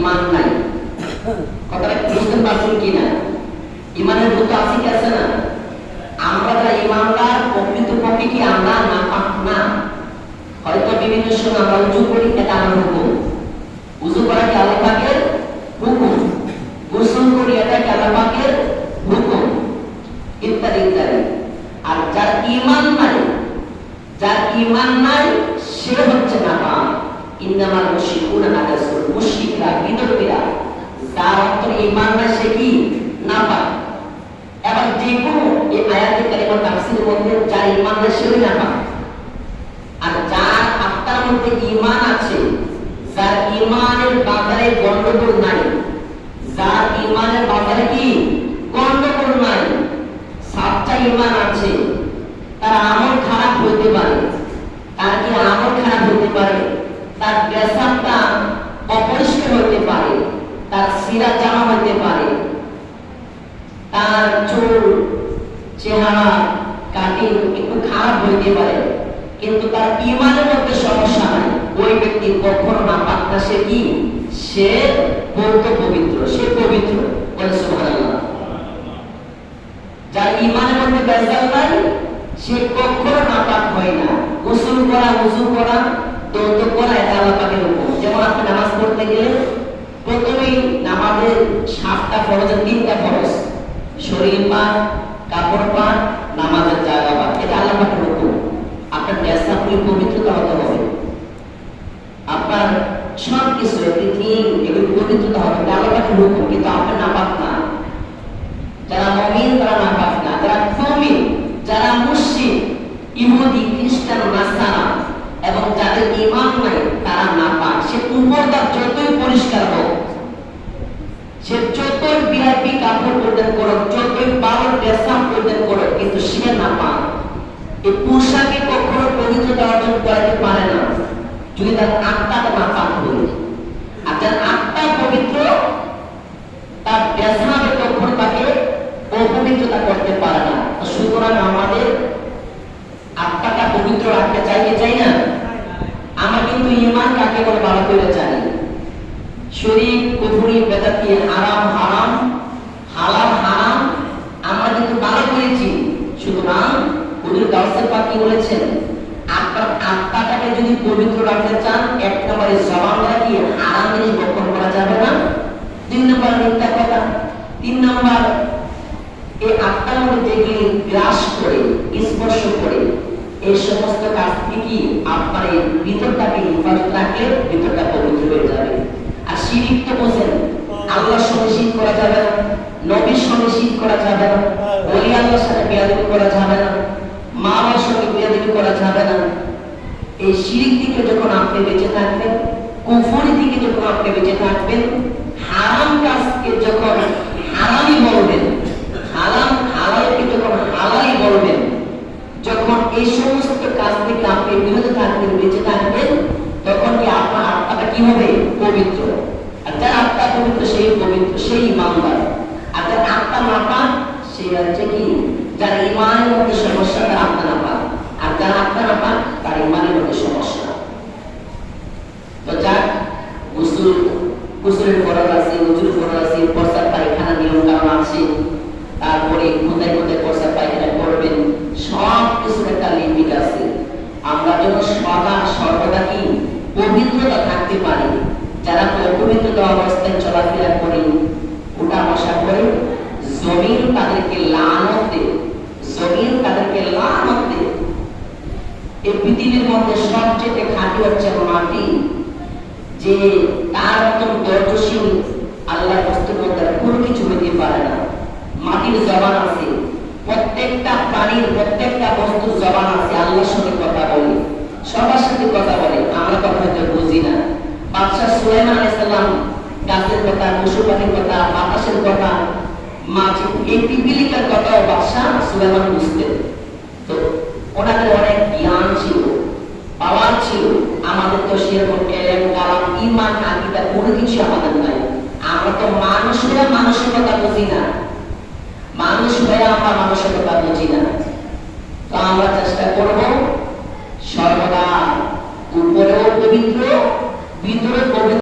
ঈমান নাই। কথাটা বুঝতে পারছেন কিনা? ঈমানের ভূত আছে কি আছে না? আমরা যারা ঈমানদার প্রকৃতপক্ষে কি আমরা নাপাক না? হয়তো বিভিন্ন সময় আমরা উজু করি, এটা আমার হুকুম। উজু করা কি আল্লাহ পাকের হুকুম? গোসল করি, এটা কি আল্লাহ পাকের হুকুম? ইত্যাদি ইত্যাদি। আর যার ঈমান নাই, যার ঈমান নাই সে হচ্ছে নাপাক। ইন্নামাল মুশরিকুনা নাজাসুন, মুশরিকরা বিদর্মীরা, যার অন্তরে ঈমান নাই সে কি নাপাক। এবার যে কোনো এই আয়াতে কারিমা তাফসীরের মধ্যে যার ঈমান নাই সেও নাপাক। আর যার আত্মার মধ্যে ঈমান আছে, যার ঈমানের বাজারে গন্ডগোল নাই, যার ঈমানের বাজারে কি গন্ডগোল নাই, সাচ্চা ঈমান আছে, তার আমল খারাপ হইতে পারে, তার কি আমল খারাপ হইতে পারে, তার বেসাবটা অপরিষ্কার হইতে পারে, তার সিরা জামা হইতে পারে, তার চুল চেহারা কাটিং একটু খারাপ হইতে পারে, কিন্তু তার ঈমানের মধ্যে সমস্যা নাই, ওই ব্যক্তি কখনো নাপাক না। সে কি? সে পৌত্র পবিত্র, সে পবিত্র। বলে সুবহানাল্লাহ। যার ঈমানের মধ্যে বেজাল নাই সে কখনো নাপাক হয় না। গোসল করা, ওযু করা, দৌত করা এটা আল্লাহ পাকের হুকুম। যেমন আপনি নামাজ পড়তে গেলে প্রথমেই নামাজের 7টা ফরজের 3টা ফরজ, শরীর পাক, কাপড় পাক, নামাজের জায়গা পাক, এটা আল্লাহ পাকের হুকুম। আপনার নেশাপুরি পবিত্রতা হতে হবে, আপনার সব কিছু এভরিথিং এগুলো পবিত্রতা হবে, এটা আল্লাহ পাকের হুকুম। কিন্তু আপনি নাপাক না। যারা মুমিন তারা নাপাক না, যারা মুমিন, যারা মুশরিক, ইহুদি, খ্রিস্টান, নাসারা এবং যাদের ঈমান নাই তারা নাপাক। সে উপরটা যতই পরিষ্কার হোক, সে যতই ভিআইপি কাপড় পরিধান করুক, যতই ভালো ড্রেস আপ পরিধান করুক, কিন্তু সে নাপাক। এই পোশাকে কখনো পবিত্রতা অর্জন করতে পারে না যদি তার আত্মাটা নাপাক হয়। আর যার আত্মা পবিত্র, তার ড্রেসআপে কখনো তাকে অপবিত্রতা করতে পারে না। সুতরাং আমাদের আত্মাটা পবিত্র রাখতে চাই কি চাই না? আমরা কিন্তু ঈমান কাকে বলে ভালো করে জানি। শিরক, কুফরি, বেদাতি, হারাম হারাম, হালাল হারাম আমরা কিন্তু ভালো করেছি। সুতরাং হুজুর গাউসে পাক কি বলেছেন? আপনার আত্মাটাকে যদি পবিত্র রাখতে চান, এক নম্বরে জবান দিয়ে হারাম জিনিস বক্ষণ করা যাবে না, 2 নম্বর মিথ্যা কথা, 3 নম্বর এই আত্মার মধ্যে যেগুলি গ্রাস করে, স্পর্শ করে, এই সমস্ত কাজ থেকে আপনার এই ভিতরটাকে হেফাজত রাখলে ভিতরটা পবিত্র হয়ে যাবে। আর শিরক তো বোঝেন, আল্লাহর সঙ্গে শিরক করা যাবে না, নবীর সঙ্গে শিরক করা যাবে না, ওলি আল্লাহর সাথে বেয়াদবি করা যাবে না, মা বাবার সঙ্গে বেয়াদবি করা যাবে না। এই শিরক থেকে যখন আপনি বেঁচে থাকবেন, কুফরি থেকে যখন আপনি বেঁচে থাকবেন, হারাম কাজকে যখন হারামই বলবেন, হালালকে যখন হালালই বলবেন, যখন এই সমস্ত কাজ থেকে আপনি বিরত থাকবেন, বেঁচে থাকবেন, তখন কি আপনার আত্মাটা কি হবে? পবিত্র। আর যার আত্মা পবিত্র সেই পবিত্র, সেই ঈমানদার। আর যার আত্মা নাপাক সে হচ্ছে কি? যার ঈমানের মধ্যে সমস্যা, তার আত্মা নাপাক। আর যার আত্মা নাপাক তার ঈমানের মধ্যে সমস্যা। তো যার গোসলের ফরজ আছে, ওযুর ফরজ আছে, প্রস্রাব পায়খানা নিয়ম কানুন আছে, তারপরে কোথায় কোথায় প্রস্রাব পায়খানা করবেন, সব কিছুর একটা লিমিট আছে। আমরা যেন সর্বদা কি পবিত্রতা থাকতে পারি। যারা অপবিত্রতা অবস্থায় চলাফেরা করে, উঠা বসা করে, জমিন তাদেরকে লানত দেয়, জমিন তাদেরকে লানত দেয়। এই পৃথিবীর মধ্যে সবচেয়ে খাঁটি হচ্ছে মাটি, যে তার মতন ধৈর্যশীল আল্লাহর বস্তুর মধ্যে কোনো কিছু হইতে পারে না। মাটির জবান আছে, প্রত্যেকটা প্রাণীর, প্রত্যেকটা বস্তুর জবান আছে, আল্লাহর সঙ্গে কথা বলে, সবার সাথে কথা বলে। আমরা কথা হয়তো বুঝি না। বাদশাহ সুলাইমান আলাইহিস সালাম গাছের কথা, পশু পাখির কথা, বাতাসের কথা, মাছ, এই পিপিলিকার কথাও বাদশাহ সুলাইমান বুঝতেন। তো ওনাদের অনেক জ্ঞান ছিল, পাওয়ার ছিল। আমাদের তো সেরকম এলেম, কালাম, ঈমান, আকীদা কোনো কিছু আমাদের নাই। আমরা তো মানুষ হয়ে মানুষের কথা বুঝি না, মানুষ হয়ে আমরা মানুষের কথা বুঝি না। তো আমরা চেষ্টা করব সর্বদা উপরেও পবিত্র, ভিতরে পবিত্র।